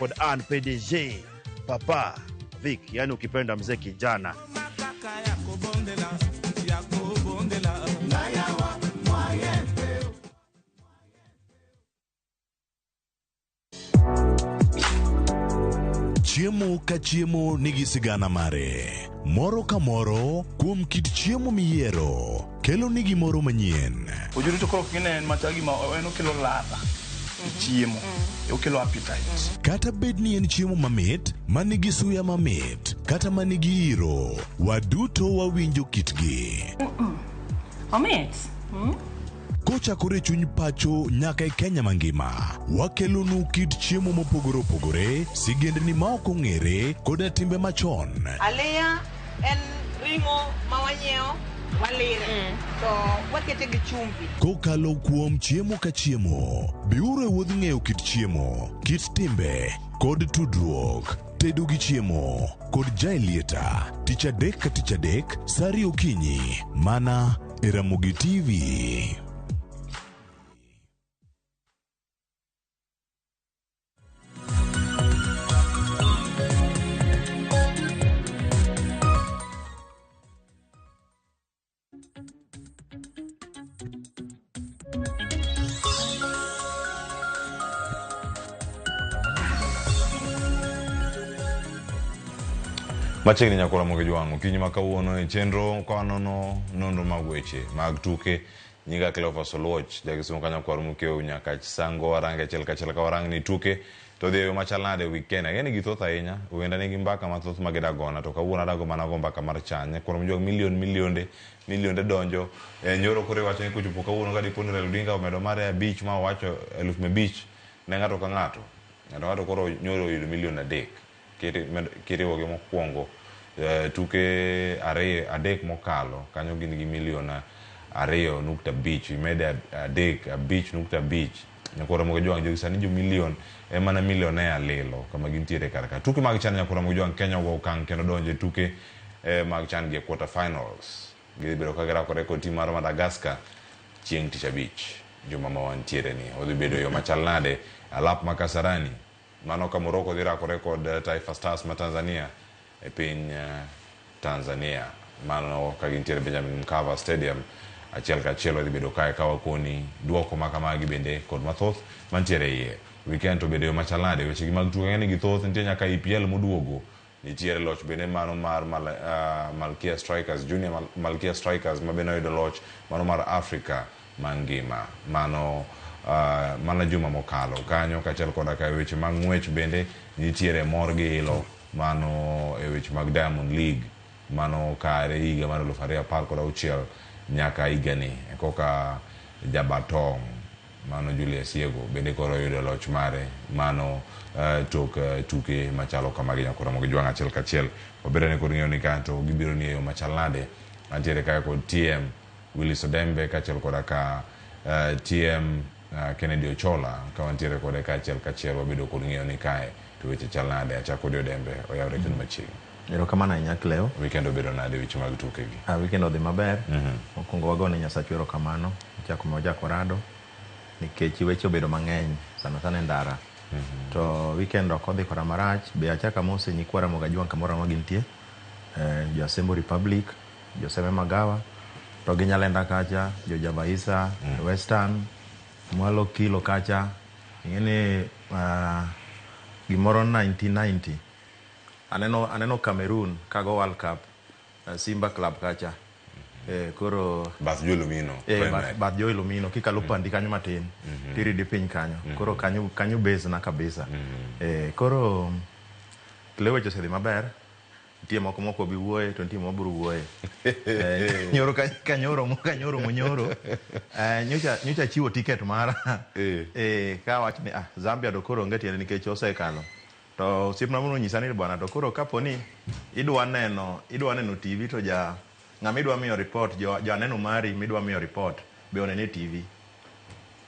kod an PDG Papa Vic, yani ukipenda mzee kijana. Chiemo ka chiemo nigi sigana mare. Moro ka moro kuom kit chiemo miyiero kelo nigi moro manyien. Ojuri to koro kine matagi ma eno kelo ladha. Chiemo. Okelo appetite. Kata bedni en chiemo mamit, manigi suya mamit, kata manigi iro, waduto wawinjo kitgi. Mamit. Kochakore chuny pacho nyaka e Kenya mangima, wakelonu kit chiemo mopogore opogore, sigendni ma ok ong'ere koda timbe machon. Aleya en ringo mawanyeo walire to wakete gi chumbi. Kokalo kuom chiemo ka chiemo, biuru e wuodh ng'eyo kit chiemo, kit timbe kod tudruok. Tedo gi chiemo kod jailieta, tich adek ka tich adek, sari okinyi, mana e Ramogi TV. Machiegni nyakora moge jwango kinyi makawuono e chenro kwanono nonro mag weche mag tuke nyinga Cleophas Oluoch jagisimo kanya kwar mukeo nyaka sango warange achiel kachiel ka warang ni tuke to dhi machal nade weekend ageni githoth ahinya wenda nigi mbaka mathoth magidagona to kawuono adago mana go mbaka mar chanye kwar mjog milionde donjo nyoro kore wacho ni kuchopo kawuono ga dipo ni Raila Odinga omedo mare 5 ma wacho 5,000 ne ng'ato ka ng'ato koro nyoro yudo milion 3 kiriwo gi mokwongo tuke adek mokalo kanyo gin gi milion 2.5 imede 5.5 nyakora moge jwang jogi sani jo milion mana milionea lilo kama gintiere karaka tuke mag chan nyakora moge jwang Kenya go kang kendo donje tuke mag chan gi quarter finals gibedo ka girakore kod tim mar Madagascar chieng' tich abich juma ma wantiere ni odhi bedo yo machal nade alap makasarani mano ka Morocco dhi rakore kod Taifa Stars ma Tanzania e piny Tanzania mano ka gintiere Benjamin Mkapa Stadium achiel ka achiel odhi bedo kae ka wakoni duoko makamagi bende kod mathoth mantiere iye weekend to bedo machal nade weche gi mag tuke ng'eny gi thoth nitie nyaka EPL moduogo nitiere loch bende mano mar Malkia Strikers Junior Malkia Strikers ma bende oyudo loch mano mar Africa mangima mano mana juma mokalo kanyo kachiel koda ka weche mag ng'wech bende nitiere mor gi ilo mano e weche mag Diamond League mano kare higa mar 2016 nyaka higani koka Jabatong mano Julius Yego bende koro yudo loch mare mano tok tuke machalo kamagi nyakora moge jwang achiel kachiel obedo ne kod ng'eyo ni kanto gibiro ni e yo machal nade antiere kae kod TM Willis Odembe kachiel koda ka TM Kennedy Ochola ka wantiere kode kachiel kachiel wabedo kod ng'eyo ni kae to weche chal nade achako dio Dembe oyawre kendo machiegni. Erokamano ahinya Cleo. Weekend obedo nade weche mag tuke gi? Weekend odhi maber. Mokwongo wagone Nyasaye erokamano chako mojako rado nikech weche obedo mang'eny sana e ndara. To weekend ok odhi kora marach be achaka mose nyikwara moga jwang kamoro ma gintie jo Asembo Republic jo Seme Magawa to gi Nyalenda kacha jo Jabaisa Western Mwalo Kilo kacha ingene gimoro 1990 aneno Cameroon kago World Cup Simba Club kacha koro Bath Jolumino Bath Jolumino kikalo pandi kanyo matin tiri di piny kanyo koro kanyo base na kabisa koro kleweche sedhi maber nitie moko bi wuoye to nitie mobro wuoye nyoro kanyoro monyoro nyocha chiwo ticket mara ka wach ni Zambia do koro onge tiende nikech osekalo to osiepna mono nyisa ni bwana to koro kaponi idwa neno TV to ng'ama idwa miyo report jo aneno mari midwa miyo report be onene TV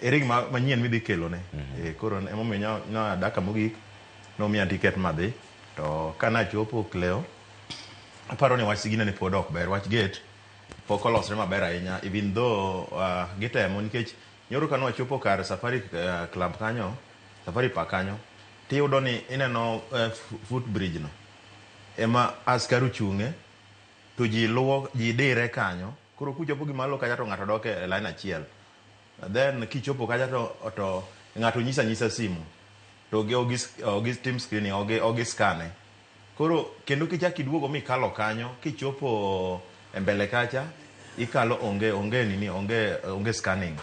ering manyien midhi kelo ne koro emomiyo na daka mogik no miya ticket madhi to kana chopo Cleo aparo ni wach sigina ni pod ok ber wach gate pok olosre maber ahinya even though gitemo nikech nyoro kano wachopo kar Safari Club kanyo Safari Park kanyo tiyudo ni ineno footbridge no ema askaru chunge to ji dire kanyo koro kuchopo gimalo kacha to ng'ato dok e line achiel then kichopo kacha to ng'ato nyisa simu to ogi team screening ogi skane koro kendo kichak iduogo mikalo kanyo kichopo e mbele kacha ikalo onge scanning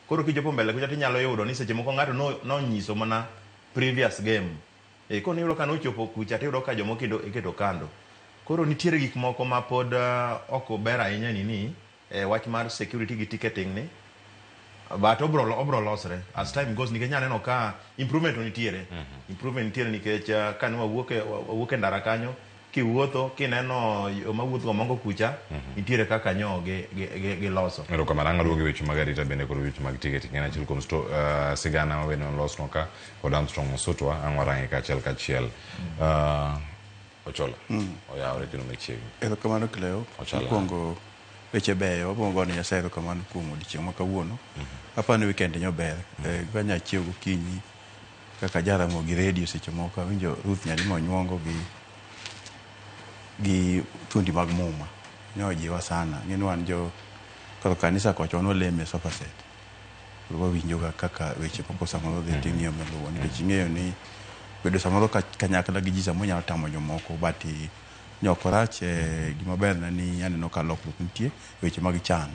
koro kichopo mbele kucha tinyalo yudo ni seche moko ng'ato no nyiso mana previous game kono yudo ka nochopo kucha tiyudo ka jomoko iketo kando koro nitiere gik moko ma pod ok ber ahinya nini wach mar security gi ticketing ni but obro losre as time goes nikech nyaneno ka improvement nitiere nikech ka ne wawuok e ndara kanyo kiwuotho kineno mawuotho go mongo kucha nitiere kaka nyo gi loso ero kama ranga luogi weche mag arita bende kod weche mag ticketing en achiel kuom sigana ma bende losno ka kod Armstrong Mosotwa ang'warange kachiel Ochola oyawre kendo machiegni ero kamano Cleo mokwongo weche beyo wabongo ni Nyasaye kamano kuom odiochieng' ma kawuono apani weekend nyober ganya chiew gokinyi kaka jaramo gi radio seche moko awinjo Ruth Nyalimo nyuongo gi thundi mag muma nyojiwa sana ng'eni wan jo koro kanisa kocho noleme sofa set wawinjo kaka weche moko samoro dhi ting'iyo meluwo nikech ing'eyo ni bedo samoro kanyakla gi ji samoro nyalo tamo jomoko but nyoko rach gimaber na ni aneno ka lokruok nitie weche mag chan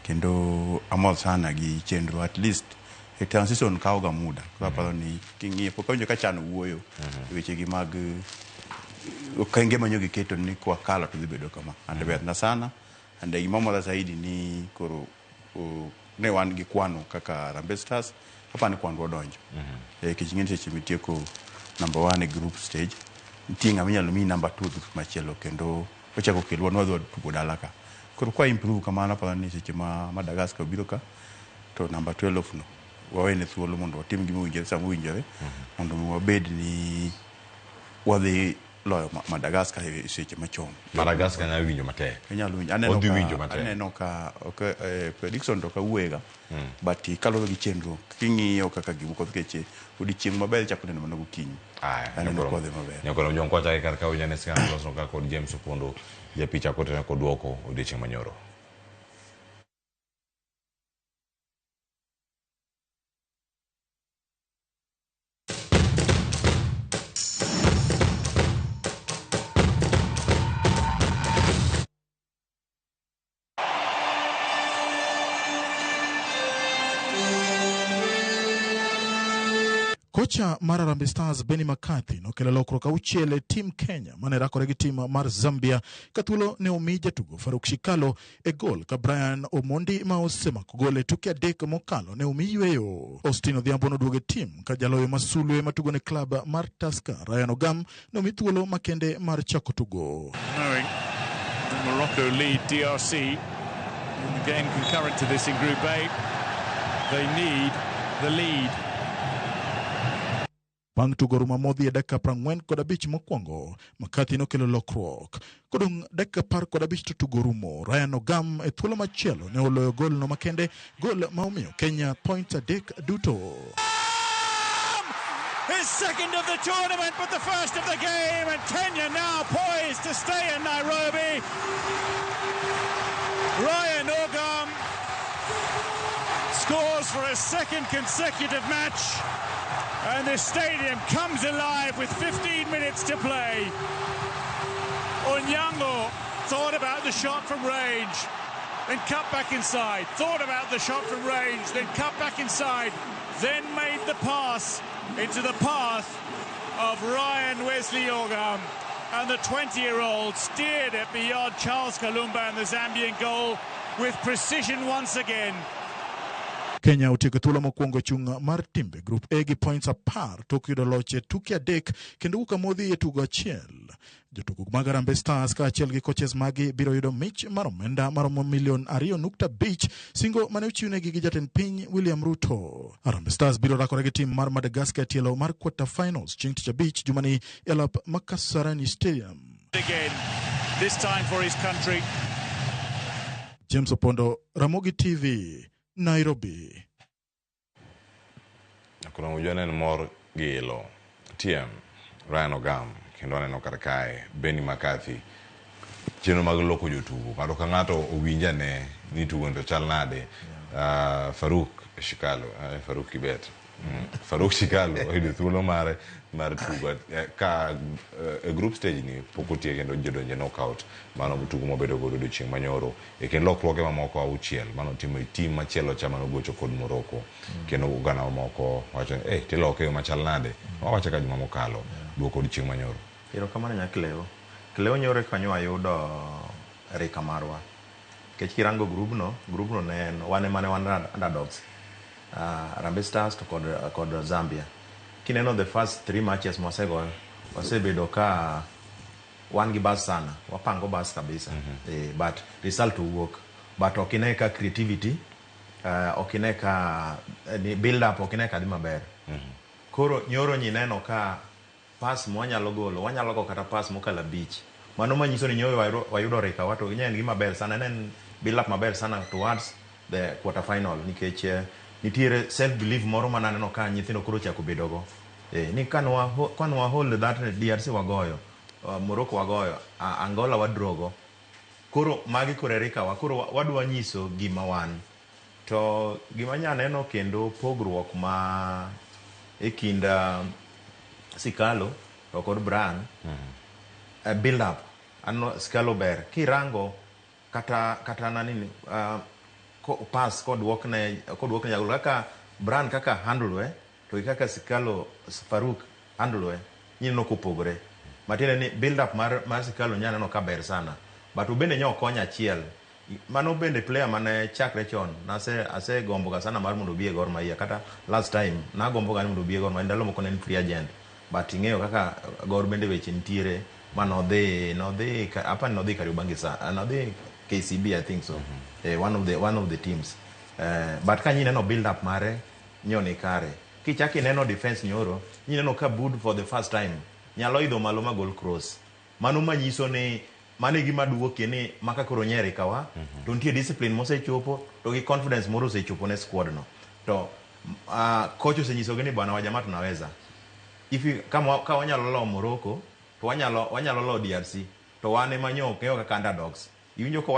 kendo amor sana gi chenro at least e transition kawoga muda koro aparo ni king'iyo pok awinjo ka chan wuoyo weche gi mag okenge manyo giketo ni kwa kala to dhi bedo kama and ber na sana and gimamora zaidi ni koro ne wan gi kwano kaka Harambee Stars apani kwanwa donjo kiching'eni seche mitieko number 1 e group stage tinga minyalo mi number 2 machielo kendo ochako kelwa nwadho tugo dala ka koro kwa improve kamano aparo ni seche ma Madagascar biro ka to number 12 no wawene thuolo mondo watim gima owinjore sama owinjore mondo wabed ni wadhi loyo Madagascar seche machon Madagascar nyalo winjo matek nyalo winjo aneno ka prediction to ka uwega but kaloro gi chenro king'iyo kaka gibuko keche odiochieng' maber chako neno mana gokinyi aneno kodhe maber nyakoro jong kwacha kar ka ujane skan losno ka kod James Opondo japicha kotena kod duoko odiochieng' manyoro Kocha mar Harambee Stars Benny McCarthy nokelo lokruok auchiel e tim Kenya mane rakore gi tim mar Zambia ka thuolo ne omi jatugo Faruk Shikalo e gol ka Brian Omondi ma osemako gol e tuke adek mokalo ne omi yweyo. Austin Odhiambo noduogo e tim ka jaloyo masulwe matugo ne klab mar Tusker Ryan Ogam ne omi thuolo makende mar chako tugo. Knowing the Morocco lead DRC in the game concurrent to this in Group A, they need the lead. Bang' tugo ruma modhi e dakika 45 mokwongo, McCarthy nokelo lokruok. Kodong' dakika 15 to tugo rumo, Ryan Ogam e thuolo machielo ne oloyo gol no makende, gol ma omiyo Kenya points adek duto. His second of the tournament, but the first of the game, and Kenya now poised to stay in Nairobi. Ryan Ogam scores for a second consecutive match. And the stadium comes alive with 15 minutes to play. Onyango thought about the shot from range, then cut back inside. Thought about the shot from range, then cut back inside. Then made the pass into the path of Ryan Wesley Ogam. And the 20-year-old steered it beyond Charles Kalumba and the Zambian goal with precision once again. Kenya utieko thuolo mokwongo chung' mar timbe Group A gi points 10 tok yudo loch e tuke adek kendo wuok amodhi e tugo achiel. Jotugo mag Harambee Stars kaachiel gi coaches magi biro yudo mich mar omenda maromo $2.5 singo mane ochiwnegi gi jatend piny William Ruto. Harambee Stars biro rakore gi tim mar Madagascar tielo mar quarter finals chieng' tich abich jumani e alap Makasarani Stadium. Again, this time for his country. James Opondo, Ramogi TV, Nairobi. Kuna mjane ni mor gilo TM, Ryan Ogam, kendo aneno kar kae, Benny McCarthy, chenro mag loko jotugo. Ng'ato ka ng'ato owinja ne ni tugo to chal nade. Faruk Shikalo, Faruk Kibet. Faruk Shikalo oyudo thuolo mar tugo ka group stage ni pok otiek kendo jodonje knockout. Mano tugo mobedo godo odiochieng' manyoro. Kendo lokruoge mamoko auchiel mano timo e tim machielo cha mano gocho kod Morocco. Kendo ugana moko wacho tiloke machal nade. Wawacho ka juma mokalo duoko odiochieng' manyoro. Erokamano Nyakleo. Kleo nyore kanyo ayudo rika marwa. Kech kirango grubno ne en wan underdogs. Harambee Stars to kod Zambia. Kineno the first 3 matches mwasegoyo, wasebedo ka wan gi bas sana, wapango bas kabisa. But result wuok. But okine ka creativity, okine ka build up, okine ka di maber. Koro nyoro nyineno ka pass mwanyalo golo, wanyalo go kata pass mokala beach. Mano manyiso ni nyoyo wayudo rika wato nyen gi maber sana, nen build up maber sana towards the quarter final nikech nitiere self belief moro mananeno ka nyithindo koro chako bedogo. Ni kanwa hold that DRC wagoyo, Morocco wagoyo, Angola wadrogo. Koro magi kore rika koro wadwa nyiso gima wan. To gima nyaneno kendo pogruok ma e kinda Sikalo to kod Brian build up ano Sikalo ber kirango kata nanini pass kod walkne jagol kaka Brian kaka handle to kaka Sikalo Faruk handle nyino kopogore matine ni build up mar Sikalo nyana no ka ber sana but ubende nyo konya achiel mano bende player mane chakre chon ase gombo ga sana mar mondo bie Gor Mahia kata last time na gombo ga mondo bie Gor Mahia ndalo moko ne free agent but ing'eyo kaka Gor bende weche ntiere manodhi Kariobangi sa nodhi KCB I think so. One of the teams. But ka nyineno build up mare nyoni kare. Kichaki neno defense nyoro, nyineno ka Bud for the first time nyalo idho malo ma goal cross. Mano manyiso ni mane gima duoke ni maka koro nyere kawa to nitie discipline mosechopo to gi confidence moro osechopo ne squad no. To coach osenyiso ni bwana wajamaa tunaweza. Kama wanyalo lo Morocco to wanyalo lo DRC to wane manyo keyo kaka underdogs. Iwinjo ko